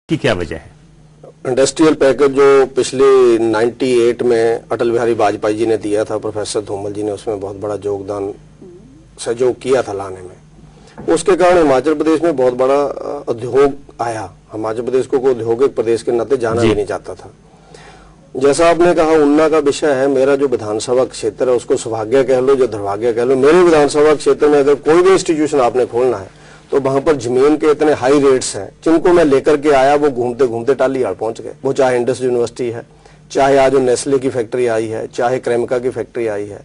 की क्या वजह है? इंडस्ट्रियल पैकेज जो पिछले 98 में अटल बिहारी वाजपेयी जी ने दिया था, प्रोफेसर धूमल जी ने उसमें बहुत बड़ा योगदान सहयोग किया था लाने में। उसके कारण हिमाचल प्रदेश में बहुत बड़ा उद्योग आया। हिमाचल प्रदेश को औद्योगिक प्रदेश के नाते जाना भी नहीं जाता था। जैसा आपने कहा, ऊना का विषय है। मेरा जो विधानसभा क्षेत्र है उसको सौभाग्य कह लो, जो दुर्भाग्य कह लो, मेरे विधानसभा क्षेत्र में अगर कोई भी इंस्टीट्यूशन आपने खोलना है तो वहां पर जमीन के इतने हाई रेट्स हैं जिनको मैं लेकर के आया, वो घूमते घूमते टालीहाड़ पहुंच गए। वो चाहे इंडस यूनिवर्सिटी है, चाहे आज नेस्ले की फैक्ट्री आई है, चाहे क्रेमिका की फैक्ट्री आई है।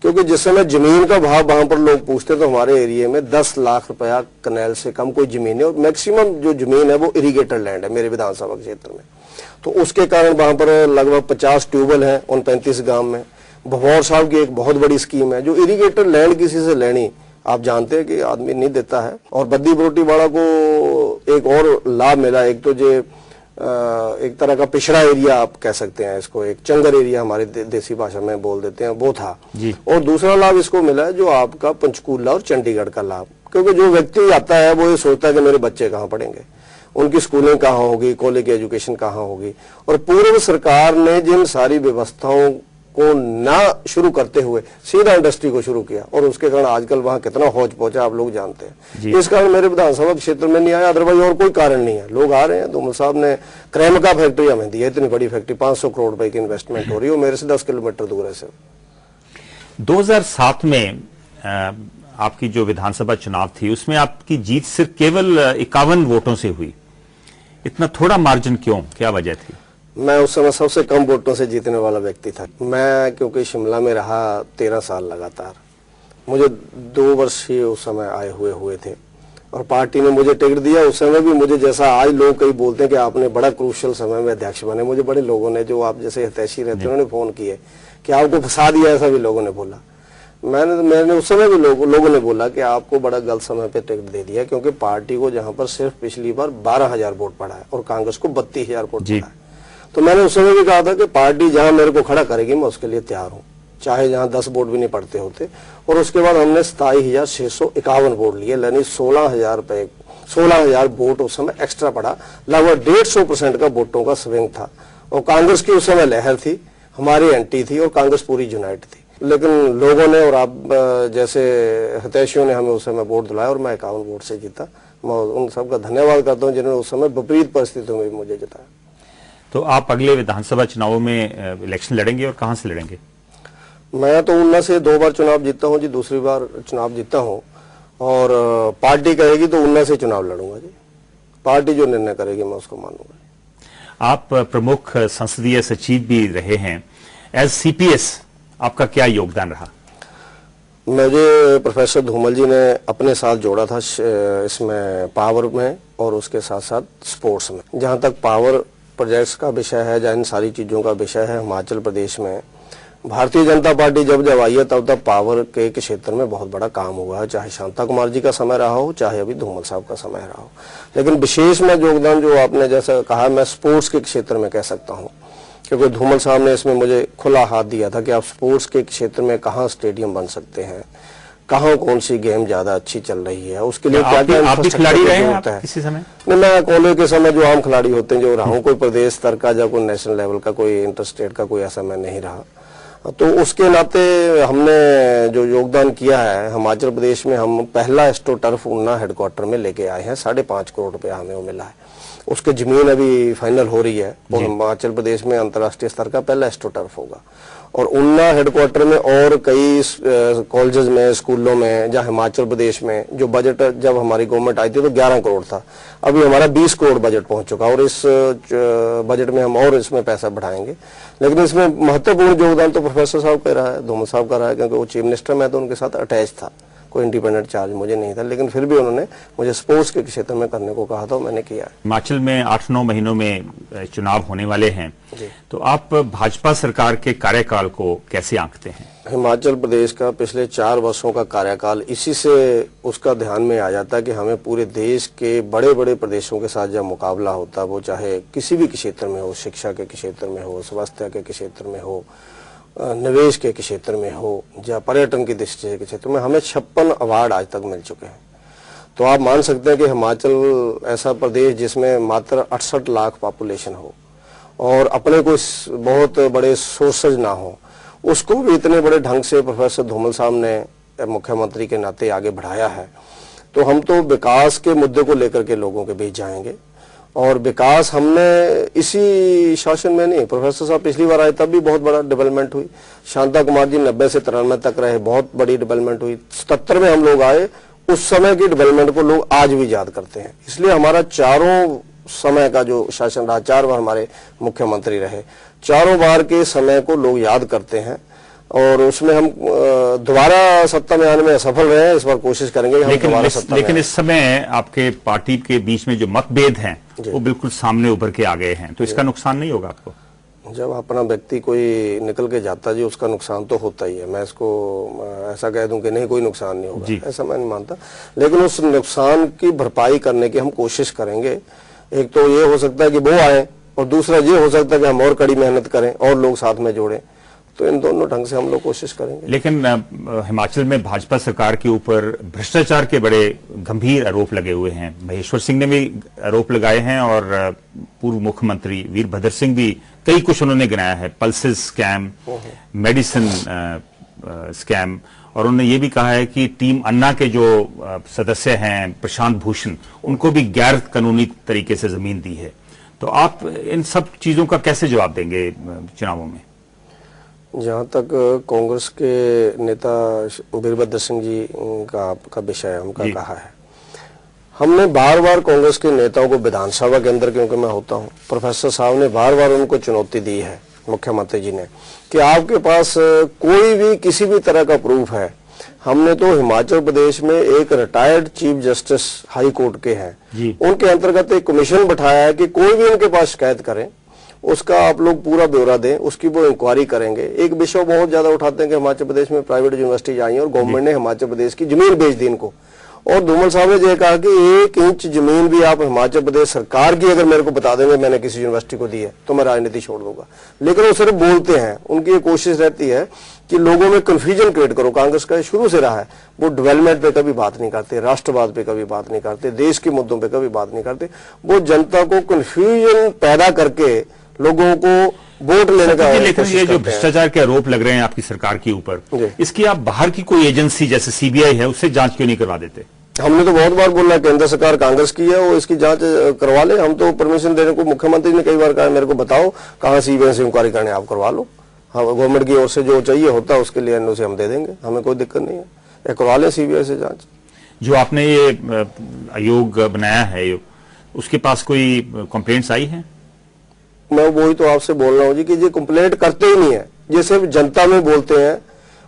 क्योंकि जिस समय जमीन का भाव वहां पर लोग पूछते तो हमारे एरिया में 10 लाख रुपया कनेल से कम कोई जमीन है, और मैक्सिमम जो जमीन है वो इरीगेटेड लैंड है मेरे विधानसभा क्षेत्र में। तो उसके कारण वहां पर लगभग 50 ट्यूबवेल हैं उन 35 गांव में। भभौर साहब की एक बहुत बड़ी स्कीम है। जो इरीगेटेड लैंड किसी से लेनी, आप जानते हैं कि आदमी नहीं देता है। और बद्दी बरोटीवाला को एक और लाभ मिला। एक तो जो एक तरह का पिछड़ा एरिया आप कह सकते हैं इसको, एक चंगर एरिया हमारी देसी भाषा में बोल देते हैं, वो था जी। और दूसरा लाभ इसको मिला है जो आपका पंचकूला और चंडीगढ़ का लाभ। क्योंकि जो व्यक्ति आता है वो ये सोचता है कि मेरे बच्चे कहाँ पढ़ेंगे, उनकी स्कूलिंग कहाँ होगी, कॉलेज की एजुकेशन कहाँ होगी। और पूर्व सरकार ने जिन सारी व्यवस्थाओं को ना शुरू करते हुए सीधा इंडस्ट्री को शुरू किया, और उसके कारण आजकल वहां कितना हौज पहुंचा आप लोग जानते हैं। इस कारण मेरे विधानसभा क्षेत्र में नहीं आया, अदरवाइज और कोई कारण नहीं है। लोग आ रहे हैं। धूमल साहब ने क्रेमिका फैक्ट्री हमें दी है, इतनी बड़ी फैक्ट्री, 500 करोड़ रुपए की इन्वेस्टमेंट हो रही है, मेरे से 10 किलोमीटर दूर है। सिर्फ 2007 में आपकी जो विधानसभा चुनाव थी उसमें आपकी जीत सिर्फ केवल 51 वोटों से हुई। इतना थोड़ा मार्जिन क्यों, क्या वजह थी? मैं उस समय सबसे कम वोटों से जीतने वाला व्यक्ति था। मैं क्योंकि शिमला में रहा 13 साल लगातार, मुझे 2 वर्ष ही उस समय आए हुए थे, और पार्टी ने मुझे टिकट दिया। उस समय भी मुझे, जैसा आज लोग कई बोलते हैं कि आपने बड़ा क्रूशियल समय में अध्यक्ष बने, मुझे बड़े लोगों ने, जो आप जैसे हितैषी रहते हैं, उन्होंने फोन किए कि आपको फंसा दिया, ऐसा भी लोगों ने बोला। मैंने उस समय भी लोगों ने बोला कि आपको बड़ा गलत समय पे टिकट दे दिया, क्योंकि पार्टी को जहां पर सिर्फ पिछली बार 12,000 वोट पड़ा है और कांग्रेस को 32,000 वोट पड़ा है। तो मैंने उस समय भी कहा था कि पार्टी जहां मेरे को खड़ा करेगी मैं उसके लिए तैयार हूं, चाहे जहां 10 वोट भी नहीं पड़ते होते। और उसके बाद हमने 27,651 वोट लिए, यानी 16,000 वोट उस समय एक्स्ट्रा पड़ा। लगभग 150% का वोटों का स्विंग था, और कांग्रेस की उस समय लहर थी, हमारी एंटी थी, और कांग्रेस पूरी यूनाइट थी। लेकिन लोगों ने और आप जैसे हितैषियों ने हमें उस समय वोट दिलाया, और मैं 51 वोट से जीता। मैं उन सबका धन्यवाद करता हूं जिन्होंने उस समय विपरीत परिस्थितियों में मुझे जिताया। तो आप अगले विधानसभा चुनावों में इलेक्शन लड़ेंगे, और कहां से लड़ेंगे? मैं तो ऊना से 2 बार चुनाव जीता हूं जी, दूसरी बार चुनाव जीता हूं, और पार्टी कहेगी तो ऊना से चुनाव लड़ूंगा जी। पार्टी जो निर्णय करेगी मैं उसको मानूंगा। आप प्रमुख संसदीय सचिव भी रहे हैं। एज सीपीएस आपका क्या योगदान रहा? मुझे प्रोफेसर धूमल जी ने अपने साथ जोड़ा था इसमें, पावर में और उसके साथ साथ स्पोर्ट्स में। जहां तक पावर प्रोजेक्ट्स का विषय है, जहाँ इन सारी चीजों का विषय है, हिमाचल प्रदेश में भारतीय जनता पार्टी जब आई है तब पावर के क्षेत्र में बहुत बड़ा काम हुआ है, चाहे शांता कुमार जी का समय रहा हो, चाहे अभी धूमल साहब का समय रहा हो। लेकिन विशेष में योगदान जो आपने जैसा कहा, मैं स्पोर्ट्स के क्षेत्र में कह सकता हूँ, क्योंकि धूमल साहब ने इसमें मुझे खुला हाथ दिया था कि आप स्पोर्ट्स के क्षेत्र में कहाँ स्टेडियम बन सकते हैं, कहाँ कौन सी गेम ज्यादा अच्छी चल रही है, उसके लिए क्या क्या खिलाड़ी रहे हैं आप किसी समय? नहीं, मैं कॉलेज के समय जो आम खिलाड़ी होते हैं जो रहा हूँ, कोई प्रदेश स्तर का या कोई नेशनल लेवल का, कोई इंटर स्टेट का, कोई ऐसा मैं नहीं रहा। तो उसके नाते हमने जो योगदान किया है हिमाचल प्रदेश में, हम पहला एस्ट्रो टर्फ ऊना हेडक्वार्टर में लेके आए हैं। 5.5 करोड़ रुपया हमें वो मिला है। उसकी जमीन अभी फाइनल हो रही है, और हिमाचल प्रदेश में अंतर्राष्ट्रीय स्तर का पहला एस्ट्रो टर्फ होगा। और ऊना हेडक्वार्टर में और कई कॉलेजेस में, स्कूलों में, जहाँ हिमाचल प्रदेश में जो बजट जब हमारी गवर्नमेंट आई थी तो 11 करोड़ था, अभी हमारा 20 करोड़ बजट पहुंच चुका, और इस बजट में हम और इसमें पैसा बढ़ाएंगे। लेकिन इसमें महत्वपूर्ण योगदान तो प्रोफेसर साहब का रहा है, धूमल साहब का रहा है, क्योंकि वो चीफ मिनिस्टर, मैं तो उनके साथ अटैच था, कोई इंडिपेंडेंट चार्ज मुझे नहीं था। लेकिन फिर भी उन्होंने मुझे स्पोर्ट्स के क्षेत्र में करने को कहा था, मैंने किया है। हिमाचल में 8-9 महीनों में चुनाव होने वाले हैं, तो आप भाजपा सरकार के कार्यकाल को कैसे आंकते हैं? हिमाचल प्रदेश का पिछले 4 वर्षों का कार्यकाल इसी से उसका ध्यान में आ जाता है कि हमें पूरे देश के बड़े बड़े प्रदेशों के साथ जब मुकाबला होता, वो चाहे किसी भी क्षेत्र में हो, शिक्षा के क्षेत्र में हो, स्वास्थ्य के क्षेत्र में हो, निवेश के क्षेत्र में हो, या पर्यटन की दृष्टि के क्षेत्र में, हमें 56 अवार्ड आज तक मिल चुके हैं। तो आप मान सकते हैं कि हिमाचल ऐसा प्रदेश जिसमें मात्र 68 लाख पॉपुलेशन हो और अपने कोई बहुत बड़े सोर्सेज ना हो, उसको भी इतने बड़े ढंग से प्रोफेसर धूमल साहब ने मुख्यमंत्री के नाते आगे बढ़ाया है। तो हम तो विकास के मुद्दे को लेकर के लोगों के बीच जाएंगे और विकास हमने इसी शासन में नहीं, प्रोफेसर साहब पिछली बार आए तब भी बहुत बड़ा डेवलपमेंट हुई। शांता कुमार जी 90 से 93 तक रहे, बहुत बड़ी डेवलपमेंट हुई। 77 में हम लोग आए, उस समय की डेवलपमेंट को लोग आज भी याद करते हैं। इसलिए हमारा चारों समय का जो शासन रहा, 4 बार हमारे मुख्यमंत्री रहे, चारों बार के समय को लोग याद करते हैं और उसमें हम दोबारा सत्ता में आने में असफल रहे हैं। इस बार कोशिश करेंगे कि हम दोबारा सत्ता में लेकिन इस समय आपके पार्टी के बीच में जो मतभेद हैं वो बिल्कुल सामने उभर के आ गए हैं, तो इसका नुकसान नहीं होगा आपको? जब अपना व्यक्ति कोई निकल के जाता जी, उसका नुकसान तो होता ही है। मैं इसको ऐसा कह दूं कि नहीं कोई नुकसान नहीं होगा, ऐसा मैं नहीं मानता। लेकिन उस नुकसान की भरपाई करने की हम कोशिश करेंगे। एक तो ये हो सकता है कि वो आए और दूसरा ये हो सकता है कि हम और कड़ी मेहनत करें और लोग साथ में जोड़ें। तो इन दोनों ढंग से हम लोग कोशिश करेंगे। लेकिन हिमाचल में भाजपा सरकार के ऊपर भ्रष्टाचार के बड़े गंभीर आरोप लगे हुए हैं। महेश्वर सिंह ने भी आरोप लगाए हैं और पूर्व मुख्यमंत्री वीरभद्र सिंह भी कई कुछ उन्होंने गिनाया है, पल्सेस स्कैम, मेडिसिन स्कैम, और उन्होंने ये भी कहा है कि टीम अन्ना के जो सदस्य हैं प्रशांत भूषण, उनको भी गैर कानूनी तरीके से जमीन दी है। तो आप इन सब चीजों का कैसे जवाब देंगे चुनावों में? जहाँ तक कांग्रेस के नेता वीरभद्र सिंह जी का विषय हमका कहा है, हमने बार बार कांग्रेस के नेताओं को विधानसभा के अंदर, क्योंकि मैं होता हूँ, प्रोफेसर साहब ने बार बार उनको चुनौती दी है, मुख्यमंत्री जी ने, कि आपके पास कोई भी किसी भी तरह का प्रूफ है। हमने तो हिमाचल प्रदेश में एक retired chief justice high court के हैं, उनके अंतर्गत एक कमीशन बैठाया है कि कोई भी उनके पास शिकायत करें, उसका आप लोग पूरा ब्यौरा दें, उसकी वो इंक्वायरी करेंगे। एक विषय बहुत ज्यादा उठाते हैं कि हिमाचल प्रदेश में प्राइवेट यूनिवर्सिटी आई और गवर्नमेंट ने हिमाचल प्रदेश की जमीन बेच दी इनको। और धूमल साहब ने ये कहा कि 1 इंच जमीन भी आप हिमाचल प्रदेश सरकार की अगर मेरे को बता देंगे मैंने किसी यूनिवर्सिटी को दी है तो मैं राजनीति छोड़ दूंगा। लेकिन वो सिर्फ बोलते हैं, उनकी ये कोशिश रहती है कि लोगों में कंफ्यूजन क्रिएट करो। कांग्रेस का शुरू से रहा है, वो डेवलपमेंट पे कभी बात नहीं करते, राष्ट्रवाद पे कभी बात नहीं करते, देश के मुद्दों पे कभी बात नहीं करते। वो जनता को कंफ्यूजन पैदा करके लोगों को वोट लेने का। लेकिन ये जो भ्रष्टाचार के आरोप लग रहे हैं आपकी सरकार के ऊपर, इसकी आप बाहर की कोई एजेंसी जैसे सीबीआई है उससे जांच क्यों नहीं करवा देते? हमने तो बहुत बार बोला, केंद्र सरकार कांग्रेस की है, वो इसकी जांच करवा ले। हम तो परमिशन देने को, मुख्यमंत्री ने कई बार कहा मेरे को बताओ कहां सीबीआई से इंक्वायरी करने, आप करवा लो। हाँ, गवर्नमेंट की ओर से जो चाहिए होता है उसके लिए एनओसी हम दे देंगे, हमें कोई दिक्कत नहीं है, करवा ले सीबीआई से जांच। जो आपने ये आयोग बनाया है उसके पास कोई कंप्लेंट्स आई है? मैं वही तो आपसे बोल रहा हूँ जी कि ये कंप्लेंट करते ही नहीं है, ये सिर्फ जनता में बोलते हैं,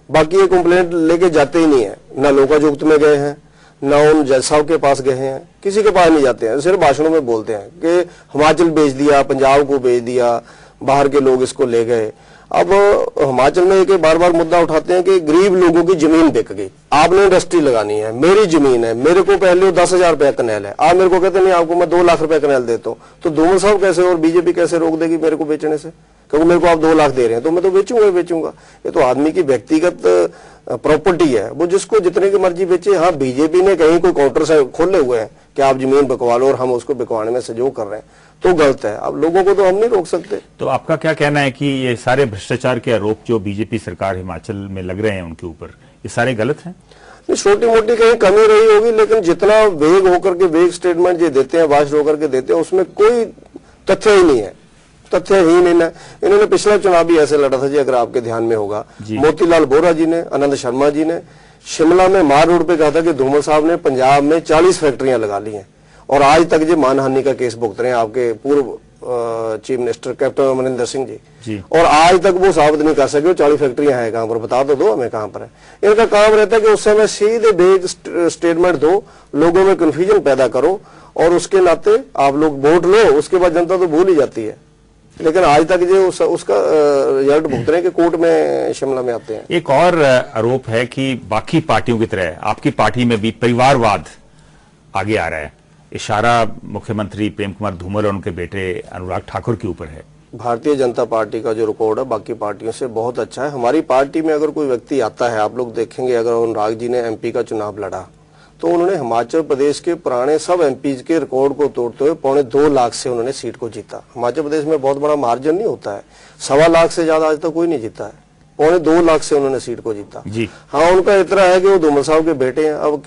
बाकी ये कंप्लेंट लेके जाते ही नहीं है। ना लोकायुक्त में गए हैं, ना उन जज साहब के पास गए हैं, किसी के पास नहीं जाते हैं, सिर्फ भाषणों में बोलते हैं कि हिमाचल बेच दिया, पंजाब को बेच दिया, बाहर के लोग इसको ले गए। अब हिमाचल में एक बार बार मुद्दा उठाते हैं कि गरीब लोगों की जमीन बिक गई, आपने इंडस्ट्री लगानी है, मेरी जमीन है, मेरे को पहले 10,000 रुपया कनेल है, आप मेरे को कहते नहीं आपको मैं 2 लाख रुपया कनेल देता हूँ। तो धूमल साहब कैसे और बीजेपी कैसे रोक देगी मेरे को बेचने से? क्योंकि मेरे को आप 2 लाख दे रहे हैं तो मैं तो बेचूंगा। ये तो आदमी की व्यक्तिगत प्रॉपर्टी है, वो जिसको जितने की मर्जी बेचे। हाँ, बीजेपी ने कहीं कोई काउंटर से खोले हुए हैं कि आप जमीन बिकवा लो और हम उसको बिकवाने में सहयोग कर रहे हैं, तो गलत है। अब लोगों को तो हम नहीं रोक सकते। तो आपका क्या कहना है कि ये सारे भ्रष्टाचार के आरोप जो बीजेपी सरकार हिमाचल में लग रहे हैं उनके ऊपर, ये सारे गलत हैं? छोटी मोटी कहीं कमी रही होगी, लेकिन जितना वेग होकर के वेग स्टेटमेंट ये देते हैं, भाषण होकर के देते हैं, उसमें कोई तथ्य ही नहीं है, तथ्य ही नहीं है। इन्होंने पिछला चुनाव भी ऐसे लड़ा था जी, अगर आपके ध्यान में होगा, मोतीलाल बोरा जी ने, आनंद शर्मा जी ने शिमला में मार रोड पे कहा था कि धूमल साहब ने पंजाब में 40 फैक्ट्रियां लगा ली हैं और आज तक ये मानहानि का केस भुगत रहे हैं आपके पूर्व chief minister captain Amarinder Singh ji, और आज तक वो साबित नहीं कर सके 40 फैक्ट्रियां हैं कहां पर, बता तो दो हमें कहां पर है। इनका काम रहता है कि उस समय सीधे बेग स्टेटमेंट दो, लोगों में कंफ्यूजन पैदा करो और उसके नाते आप लोग वोट लो, उसके बाद जनता तो भूल ही जाती है। लेकिन आज तक जो उसका रिजल्ट भुगत रहे हैं कि कोर्ट में शिमला में आते हैं। एक और आरोप है कि बाकी पार्टियों की तरह आपकी पार्टी में भी परिवारवाद आगे आ रहा है। इशारा मुख्यमंत्री प्रेम कुमार धूमल और उनके बेटे अनुराग ठाकुर के ऊपर है। भारतीय जनता पार्टी का जो रिकॉर्ड है बाकी पार्टियों से बहुत अच्छा है। हमारी पार्टी में अगर कोई व्यक्ति आता है, आप लोग देखेंगे, अगर अनुराग जी ने एमपी का चुनाव लड़ा तो उन्होंने हिमाचल प्रदेश के पुराने सब एमपीज के रिकॉर्ड को तोड़ते हुए 2.25 लाख से उन्होंने सीट को जीता। हिमाचल प्रदेश में बहुत बड़ा मार्जिन नहीं होता है, 1.25 लाख से ज्यादा आज तक कोई नहीं जीता है, 2.25 लाख से उन्होंने सीट को जीता जी। हाँ, उनका इतना है कि वो धूमल साहब के बेटे हैं। अब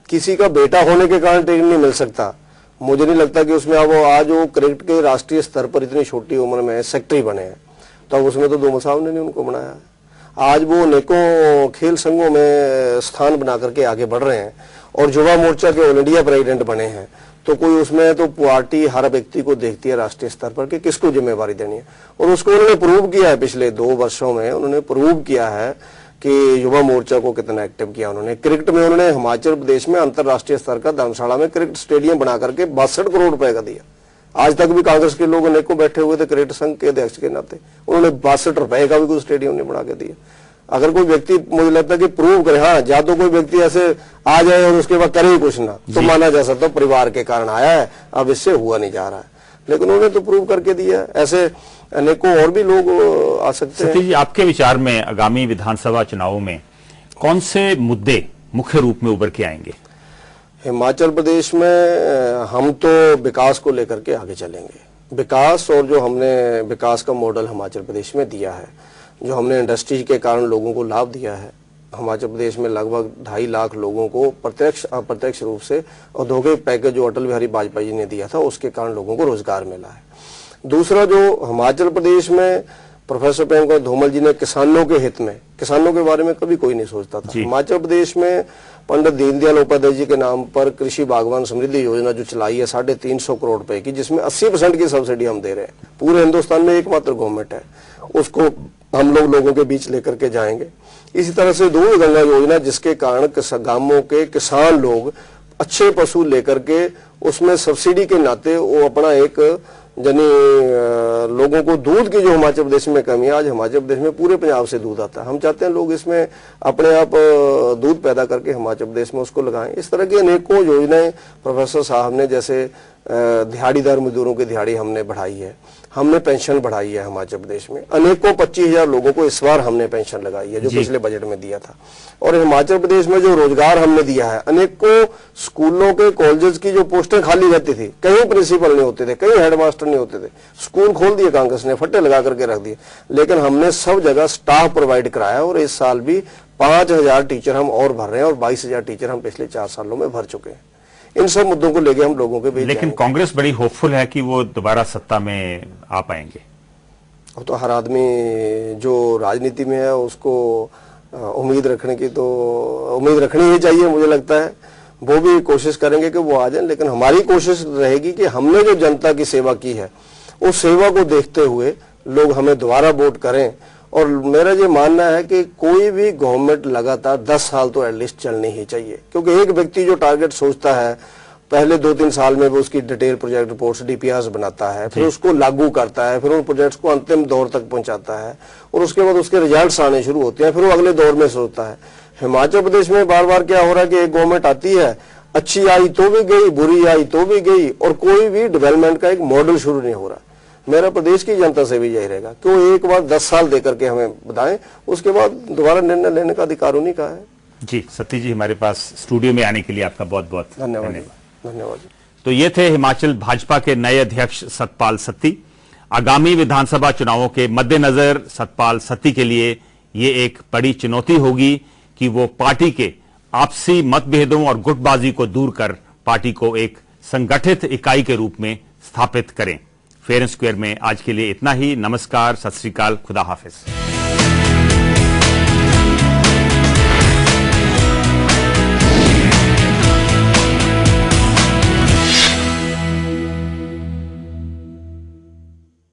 किसी का बेटा होने के कारण टिकट नहीं मिल सकता। मुझे नहीं लगता कि उसमें अब आज वो क्रिकेट के राष्ट्रीय स्तर पर इतनी छोटी उम्र में सेक्रेटरी बने हैं, तो अब उसमें तो धूमल साहब ने नहीं उनको बनाया है। आज वो अनेकों खेल संघों में स्थान बना करके आगे बढ़ रहे हैं और युवा मोर्चा के ऑल इंडिया प्रेसिडेंट बने हैं। तो कोई उसमें तो पार्टी हर व्यक्ति को देखती है राष्ट्रीय स्तर पर कि किसको जिम्मेवारी देनी है, और उसको उन्होंने प्रूव किया है। पिछले 2 वर्षों में उन्होंने प्रूव किया है कि युवा मोर्चा को कितना एक्टिव किया उन्होंने। क्रिकेट में उन्होंने हिमाचल प्रदेश में अंतर्राष्ट्रीय स्तर का धर्मशाला में क्रिकेट स्टेडियम बना करके 62 करोड़ रुपए का दिया। आज तक भी कांग्रेस के लोग अनेकों बैठे हुए थे क्रिकेट संघ के अध्यक्ष के नाते, उन्होंने 62 रुपए का भी कोई स्टेडियम नहीं बना के दिया। अगर कोई व्यक्ति, मुझे लगता है कि प्रूव करे, हाँ, या तो कोई व्यक्ति ऐसे आ जाए और उसके बाद करे ही कुछ ना, तो माना जा सकता परिवार के कारण आया है, अब इससे हुआ नहीं जा रहा है, लेकिन उन्होंने तो प्रूव करके दिया है। ऐसे अनेकों और भी लोग आ सकते हैं। सतीश जी, आपके विचार में आगामी विधानसभा चुनावों में कौन से मुद्दे मुख्य रूप में उभर के आएंगे? हिमाचल प्रदेश में हम तो विकास को लेकर के आगे चलेंगे। विकास, और जो हमने विकास का मॉडल हिमाचल प्रदेश में दिया है, जो हमने इंडस्ट्री के कारण लोगों को लाभ दिया है। हिमाचल प्रदेश में लगभग 2.5 लाख लोगों को प्रत्यक्ष अप्रत्यक्ष रूप से औद्योगिक पैकेज जो अटल बिहारी वाजपेयी जी ने दिया था, उसके कारण लोगों को रोजगार मिला है। दूसरा, जो हिमाचल प्रदेश में प्रोफेसर प्रेम कुमार धूमल जी ने किसानों के हित में, किसानों के बारे में कभी कोई नहीं सोचता था। हिमाचल प्रदेश में पंडित दीनदयाल उपाध्याय जी के नाम पर कृषि बागवान समृद्धि योजना जो चलाई है 350 करोड़ रुपए की, जिसमें 80% की सब्सिडी हम दे रहे हैं। पूरे हिंदुस्तान में एकमात्र गवर्नमेंट है, उसको हम लोगों के बीच लेकर के जाएंगे। इसी तरह से दूध गंगा योजना, जिसके कारण गांवों के किसान लोग अच्छे पशु लेकर के उसमें सब्सिडी के नाते वो अपना एक लोगों को दूध की जो हिमाचल प्रदेश में कमी है, आज हिमाचल प्रदेश में पूरे पंजाब से दूध आता है। हम चाहते हैं लोग इसमें अपने आप दूध पैदा करके हिमाचल प्रदेश में उसको लगाएं। इस तरह की अनेकों योजनाएं प्रोफेसर साहब ने, जैसे दिहाड़ीदार मजदूरों की दिहाड़ी हमने बढ़ाई है, हमने पेंशन बढ़ाई है हिमाचल प्रदेश में, अनेकों 25,000 लोगों को इस बार हमने पेंशन लगाई है जो पिछले बजट में दिया था। और हिमाचल प्रदेश में जो रोजगार हमने दिया है, अनेकों स्कूलों के कॉलेजेस की जो पोस्टें खाली रहती थी, कहीं प्रिंसिपल नहीं होते थे, कहीं हेडमास्टर नहीं होते थे, स्कूल खोल दिए कांग्रेस ने, फट्टे लगा करके रख दिए, लेकिन हमने सब जगह स्टाफ प्रोवाइड कराया। और इस साल भी 5,000 टीचर हम और भर रहे हैं और 22,000 टीचर हम पिछले 4 सालों में भर चुके हैं। इन सब मुद्दों को लेके हम लोगों के बीच, लेकिन कांग्रेस बड़ी होपफुल है कि वो दोबारा सत्ता में आ पाएंगे। तो हर आदमी जो राजनीति में है उसको उम्मीद रखने की तो उम्मीद रखनी ही चाहिए। मुझे लगता है वो भी कोशिश करेंगे कि वो आ जाएं, लेकिन हमारी कोशिश रहेगी कि हमने जो जनता की सेवा की है उस सेवा को देखते हुए लोग हमें दोबारा वोट करें। और मेरा ये मानना है कि कोई भी गवर्नमेंट लगातार 10 साल तो एटलीस्ट चलनी ही चाहिए, क्योंकि एक व्यक्ति जो टारगेट सोचता है पहले 2-3 साल में वो उसकी डिटेल प्रोजेक्ट रिपोर्ट्स डीपीआरस बनाता है, फिर उसको लागू करता है, फिर उन प्रोजेक्ट्स को अंतिम दौर तक पहुंचाता है और उसके बाद उसके रिजल्ट्स आने शुरू होते हैं, फिर वो अगले दौर में सोचता है। हिमाचल प्रदेश में बार बार क्या हो रहा है कि एक गवर्नमेंट आती है, अच्छी आई तो भी गई, बुरी आई तो भी गई, और कोई भी डेवलपमेंट का एक मॉडल शुरू नहीं हो रहा। मेरा प्रदेश की जनता से भी यही रहेगा कि वो एक बार 10 साल देकर के हमें बताएं, उसके बाद दोबारा निर्णय लेने का अधिकार उन्हीं का है। जी सतीश जी, हमारे पास स्टूडियो में आने के लिए आपका बहुत बहुत धन्यवाद। तो ये थे हिमाचल भाजपा के नए अध्यक्ष सतपाल सत्ती। आगामी विधानसभा चुनावों के मद्देनजर सतपाल सत्ती के लिए ये एक बड़ी चुनौती होगी कि वो पार्टी के आपसी मतभेदों और गुटबाजी को दूर कर पार्टी को एक संगठित इकाई के रूप में स्थापित करें। फेयर एंड स्क्वायर में आज के लिए इतना ही। नमस्कार, सत श्री अकाल, खुदा हाफिज।